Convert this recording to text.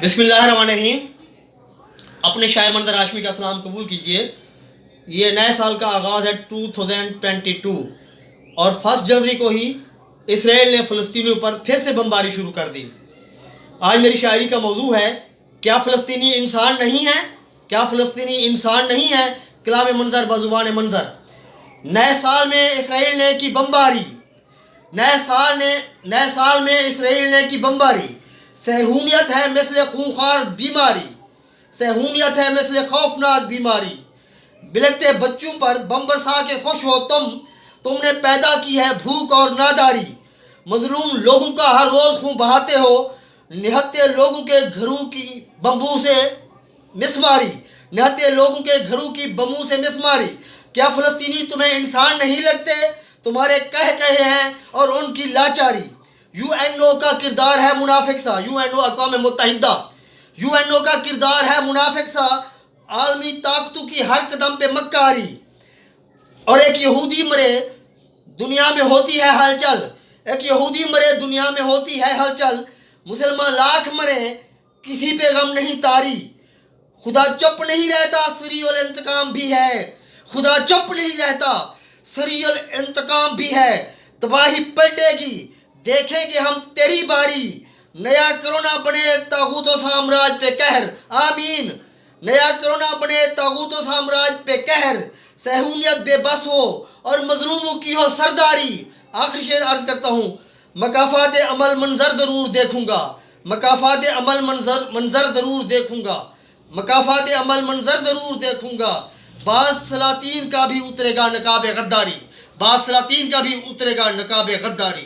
بسم اللہ الرحمن الرحیم. اپنے شاعر منظر ہاشمی کا سلام قبول کیجئے. یہ نئے سال کا آغاز ہے 2022 اور 1 جنوری کو ہی اسرائیل نے فلسطینیوں پر پھر سے بمباری شروع کر دی. آج میری شاعری کا موضوع ہے کیا فلسطینی انسان نہیں ہے؟ کیا فلسطینی انسان نہیں ہے؟ کلام منظر بزبان منظر. نئے سال میں اسرائیل نے کی بمباری، نئے سال میں اسرائیل نے کی بمباری. صہیونیت ہے مثل خونخوار بیماری، صہیونیت ہے مثل خوفناک بیماری. بلکتے بچوں پر بم برسا کے خوش ہو تم نے پیدا کی ہے بھوک اور ناداری. مظلوم لوگوں کا ہر روز خون بہاتے ہو، نہتے لوگوں کے گھروں کی بمبوں سے مسماری، نہتے لوگوں کے گھروں کی بموں سے مسماری. کیا فلسطینی تمہیں انسان نہیں لگتے؟ تمہارے کہے ہیں اور ان کی لاچاری. یو این او کا کردار ہے منافق سا، یو این او اقوام متحدہ، یو این او کا کردار ہے منافق سا، عالمی طاقتوں کی ہر قدم پہ مکاری. اور ایک یہودی مرے دنیا میں ہوتی ہے ہلچل، ایک یہودی مرے دنیا میں ہوتی ہے ہلچل. مسلمان لاکھ مرے کسی پہ غم نہیں تاری. خدا چپ نہیں رہتا سری الانتقام بھی ہے، خدا چپ نہیں رہتا سری الانتقام بھی ہے. تباہی پلٹے گی دیکھیں گے ہم تیری باری. نیا کرونا بنے طاغوت و سامراج پہ قہر، آمین. نیا کرونا بنے طاغوت و سامراج پہ قہر. صہیونیت بے بس ہو اور مظلوموں کی ہو سرداری. آخری شعر عرض کرتا ہوں، مکافات عمل منظر ضرور دیکھوں گا، مکافات عمل منظر ضرور دیکھوں گا، مکافات عمل منظر ضرور دیکھوں گا. بعض سلاطین کا بھی اترے گا نقاب غداری، بعض سلاطین کا بھی اترے گا نقاب غداری.